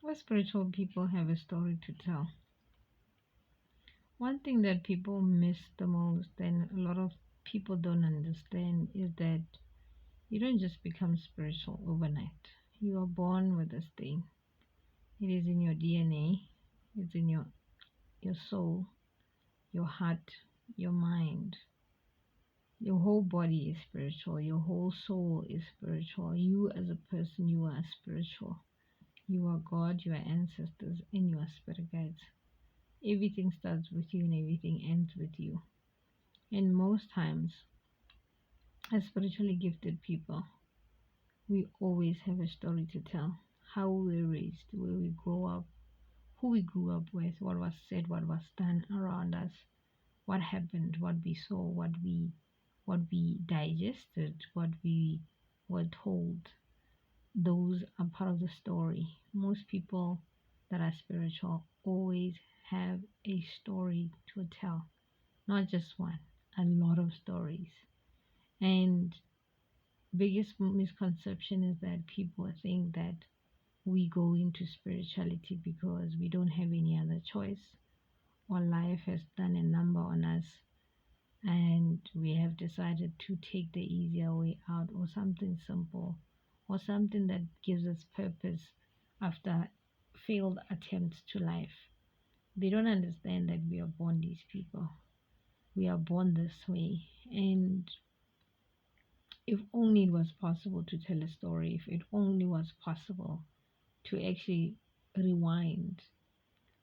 Well, spiritual people have a story to tell. One thing that people miss the most and a lot of people don't understand is that you don't just become spiritual overnight. You are born with this thing. It is in your DNA, it's in your soul, your heart, your mind. Your whole body is spiritual. Your whole soul is spiritual. You as a person, you are spiritual. You are God, your ancestors, and your spirit guides. Everything starts with you and everything ends with you. And most times, as spiritually gifted people, we always have a story to tell. How we were raised, where we grew up, who we grew up with, what was said, what was done around us, what happened, what we saw, what we digested, what we were told. Those are part of the story. Most people that are spiritual always have a story to tell, not just one, a lot of stories. And biggest misconception is that people think that we go into spirituality because we don't have any other choice, or life has done a number on us and we have decided to take the easier way out, or something simple, or something that gives us purpose after failed attempts to life. They don't understand that we are born these people. We are born this way. And if only it was possible to tell a story, if it only was possible to actually rewind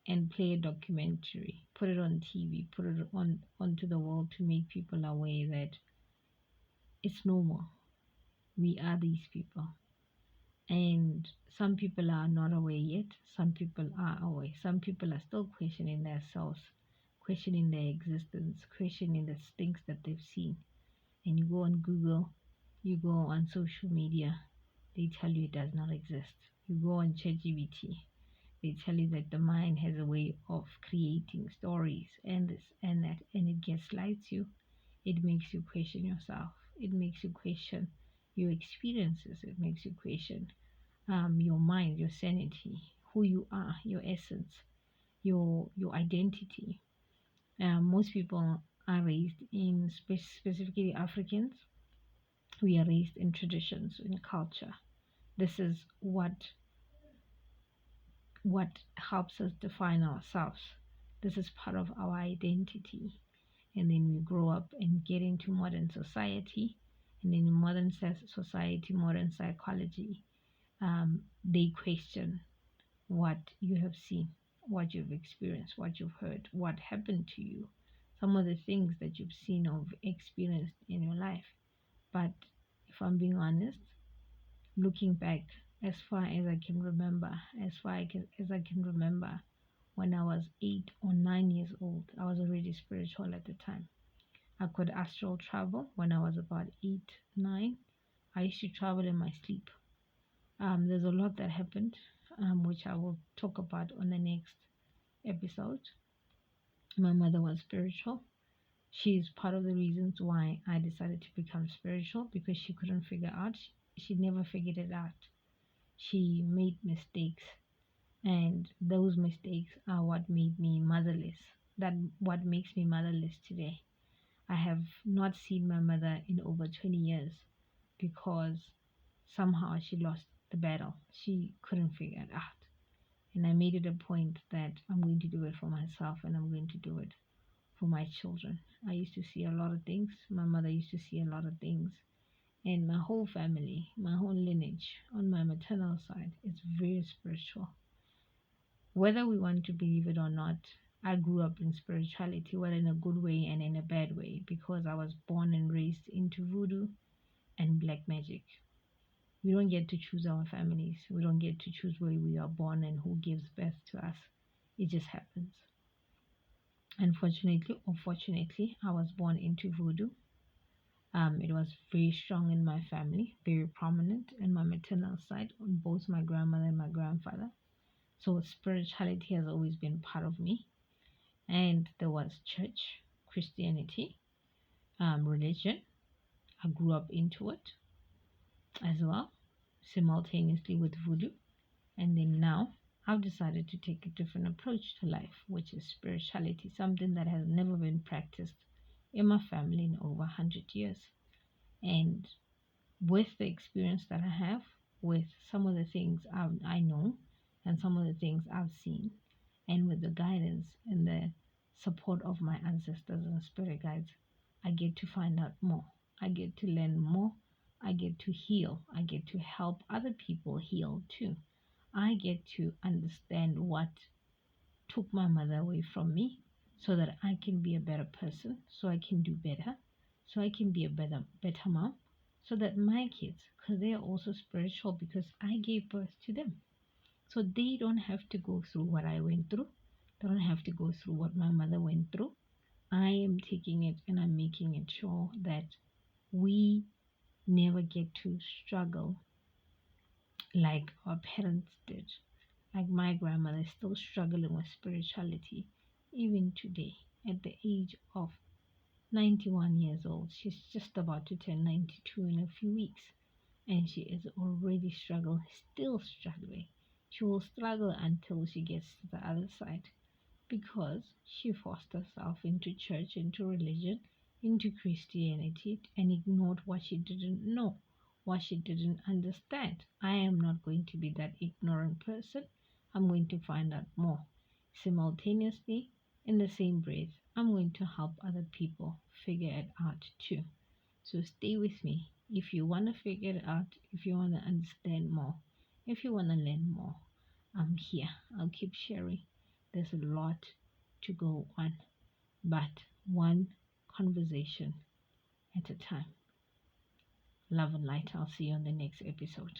and play a documentary, put it on TV, put it on onto the world to make people aware that it's normal. We are these people. And some people are not aware yet, some people are aware. Some people are still questioning themselves, questioning their existence, questioning the things that they've seen. And you go on Google, you go on social media, they tell you it does not exist. You go on ChatGPT, they tell you that the mind has a way of creating stories and this and that, and it gaslights you. It makes you question yourself. It makes you question your experiences. It makes you question your mind, your sanity, who you are, your essence, your identity. Most people are raised in specifically Africans. We are raised in traditions, in culture. This is what helps us define ourselves. This is part of our identity. And then we grow up and get into modern society. And in modern society, modern psychology, they question what you have seen, what you've experienced, what you've heard, what happened to you, some of the things that you've seen or experienced in your life. But if I'm being honest, looking back, as far as I can remember, as I can remember, when I was 8 or 9 years old, I was already spiritual at the time. I could astral travel when I was about 8, 9. I used to travel in my sleep. There's a lot that happened, which I will talk about on the next episode. My mother was spiritual. She's part of the reasons why I decided to become spiritual, because she couldn't figure out. She never figured it out. She made mistakes, and those mistakes are what made me motherless. That what makes me motherless today. I have not seen my mother in over 20 years because somehow she lost the battle. She couldn't figure it out. And I made it a point that I'm going to do it for myself and I'm going to do it for my children. I used to see a lot of things. My mother used to see a lot of things. And my whole family, my whole lineage on my maternal side is very spiritual. Whether we want to believe it or not, I grew up in spirituality, whether in a good way and in a bad way, because I was born and raised into voodoo and black magic. We don't get to choose our families. We don't get to choose where we are born and who gives birth to us. It just happens. Unfortunately or fortunately, I was born into voodoo. It was very strong in my family, very prominent in my maternal side, on both my grandmother and my grandfather. So spirituality has always been part of me. And there was church, Christianity, religion. I grew up into it as well, simultaneously with voodoo. And then now I've decided to take a different approach to life, which is spirituality, something that has never been practiced in my family in over 100 years. And with the experience that I have, with some of the things I know, and some of the things I've seen, and with the guidance and the support of my ancestors and spirit guides, I get to find out more. I get to learn more. I get to heal. I get to help other people heal too. I get to understand what took my mother away from me so that I can be a better person, so I can do better, so I can be a better mom, so that my kids, because they are also spiritual because I gave birth to them. So they don't have to go through what I went through. They don't have to go through what my mother went through. I am taking it and I'm making it sure that we never get to struggle like our parents did. Like my grandmother is still struggling with spirituality even today at the age of 91 years old. She's just about to turn 92 in a few weeks, and she is already struggling, still struggling. She will struggle until she gets to the other side because she forced herself into church, into religion, into Christianity, and ignored what she didn't know, what she didn't understand. I am not going to be that ignorant person. I'm going to find out more. Simultaneously, in the same breath, I'm going to help other people figure it out too. So stay with me. If you want to figure it out, if you want to understand more, if you want to learn more, I'm here. I'll keep sharing. There's a lot to go on, but one conversation at a time. Love and light. I'll see you on the next episode.